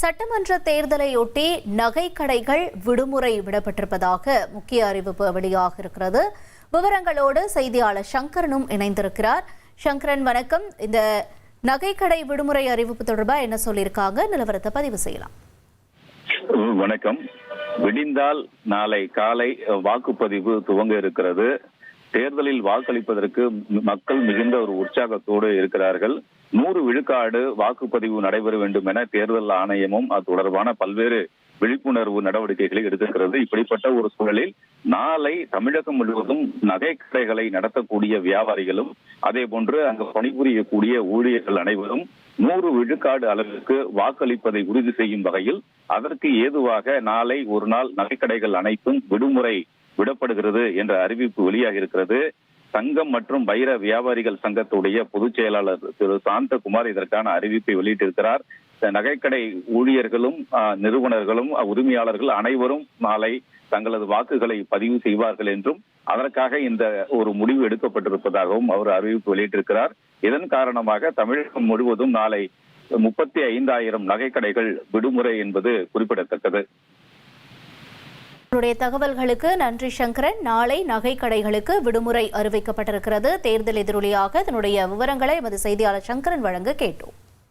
சட்டமன்ற தேர்தலையொட்டி நகை கடைகள் விடுமுறை விடப்பட்டிருப்பதாக முக்கிய அறிவிப்பு வெளியாக இருக்கிறது. விவரங்களோடு செய்தியாளர் சங்கரனும் இணைந்திருக்கிறார். சங்கரன், வணக்கம். இந்த நகைக்கடை விடுமுறை அறிவிப்பு தொடர்பாக என்ன சொல்லியிருக்காங்க, நிலவரத்தை பதிவு செய்யலாம். வணக்கம். விடிந்தால் நாளை காலை வாக்குப்பதிவு துவங்க இருக்கிறது. தேர்தலில் வாக்களிப்பதற்கு மக்கள் மிகுந்த ஒரு உற்சாகத்தோடு இருக்கிறார்கள். 100 விழுக்காடு வாக்குப்பதிவு நடைபெற வேண்டும் என தேர்தல் ஆணையமும் அது தொடர்பான பல்வேறு விழிப்புணர்வு நடவடிக்கைகளை எடுத்திருக்கிறது. இப்படிப்பட்ட ஒரு சூழலில் நாளை தமிழகம் முழுவதும் நகை கடைகளை நடத்தக்கூடிய வியாபாரிகளும் அதே போன்று அங்கு பணிபுரியக்கூடிய ஊழியர்கள் அனைவரும் 100 விழுக்காடு அளவிற்கு வாக்களிப்பதை உறுதி செய்யும் வகையில் அதற்கு ஏதுவாக நாளை ஒரு நாள் நகைக்கடைகள் அனைத்தும் விடுமுறை விடப்படுகிறது என்ற அறிவிப்பு வெளியாக இருக்கிறது. சங்கம் மற்றும் வைர வியாபாரிகள் சங்கத்துடைய பொதுச் செயலாளர் திரு சாந்தகுமார் இதற்கான அறிவிப்பை வெளியிட்டிருக்கிறார். நகைக்கடை ஊழியர்களும் நிறுவனர்களும் உரிமையாளர்கள் அனைவரும் நாளை தங்களது வாக்குகளை பதிவு செய்வார்கள் என்றும் அதற்காக இந்த ஒரு முடிவு எடுக்கப்பட்டிருப்பதாகவும் அவர் அறிவிப்பு வெளியிட்டிருக்கிறார். இதன் காரணமாக தமிழகம் முழுவதும் நாளை 35,000 நகைக்கடைகள் விடுமுறை என்பது குறிப்பிடத்தக்கது. உங்களுடைய தகவல்களுக்கு நன்றி சங்கரன். நாளை நகை கடைகளுக்கு விடுமுறை அறிவிக்கப்பட்டிருக்கிறது. தேர்தல் எதிரொலியாக தன்னுடைய விவரங்களை எமது செய்தியாளர் சங்கரன் வழங்க கேட்டோம்.